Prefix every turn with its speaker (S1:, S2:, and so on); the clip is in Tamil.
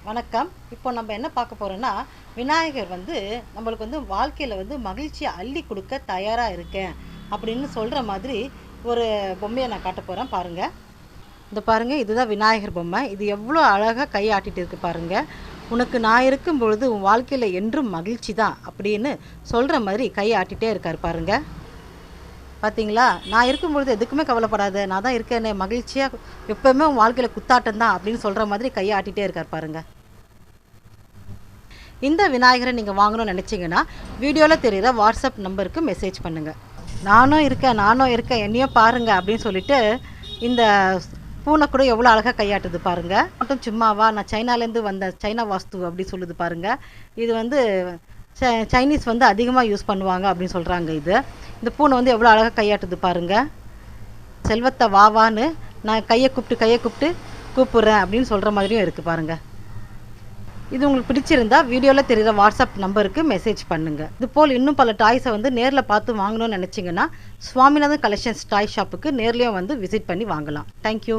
S1: வணக்கம். இப்போ நம்ம என்ன பார்க்க போறோம்னா, விநாயகர் வந்து நம்மளுக்கு வந்து வாழ்க்கையில வந்து மகிழ்ச்சிய அள்ளி குடுக்க தயாரா இருக்கேன் அப்படின்னு சொல்ற மாதிரி ஒரு பொம்மைய நான் காட்டப் போறேன் பாருங்க. இந்த பாருங்க, இதுதான் விநாயகர் பொம்மை. இது எவ்வளோ அழகா கை ஆட்டிட்டு இருக்கு பாருங்க. உனக்கு நான் இருக்கும் பொழுது உன் வாழ்க்கையில என்றும் மகிழ்ச்சி தான் அப்படின்னு சொல்ற மாதிரி கை ஆட்டிட்டே இருக்காரு பாருங்க. பார்த்தீங்களா? நான் இருக்கும் பொழுது எதுக்குமே கவலைப்படாத, நான் தான் இருக்கேனே, மகிழ்ச்சியா எப்பவுமே உன் வாழ்க்கையில குத்தாட்டம் தான் அப்படின்னு சொல்ற மாதிரி கை ஆட்டிட்டே இருக்காரு பாருங்க. இந்த விநாயகரை நீங்கள் வாங்கணும்னு நினச்சிங்கன்னா வீடியோவில் தெரிகிற வாட்ஸ்அப் நம்பருக்கு மெசேஜ் பண்ணுங்கள். நானும் இருக்கேன் என்னையும் பாருங்க அப்படின்னு சொல்லிட்டு இந்த பூனை கூட எவ்வளோ அழகாக கையாட்டுது பாருங்க. மட்டும் சும்மாவா, நான் சைனாலேருந்து வந்த சைனா வாஸ்து அப்படி சொல்லுது பாருங்க. இது வந்து சைனீஸ் வந்து அதிகமாக யூஸ் பண்ணுவாங்க அப்படின்னு சொல்கிறாங்க. இந்த பூனை வந்து எவ்வளோ அழகாக கையாட்டுது பாருங்க. செல்வத்தை வாவான்னு நான் கையை கூப்பிட்டு கூப்பிட்றேன் அப்படின்னு சொல்கிற மாதிரியும் இருக்குது பாருங்கள். இது உங்களுக்கு பிடிச்சிருந்தா வீடியோவில் தெரிகிற வாட்ஸ்அப் நம்பருக்கு மெசேஜ் பண்ணுங்கள். இதுபோல் இன்னும் பல டாய்ஸை வந்து நேரில் பார்த்து வாங்கணும்னு நினச்சிங்கன்னா சுவாமிநாதன் கலெக்ஷன்ஸ் டாய் ஷாப்புக்கு நேர்லேயும் வந்து விசிட் பண்ணி வாங்கலாம். தேங்க்யூ.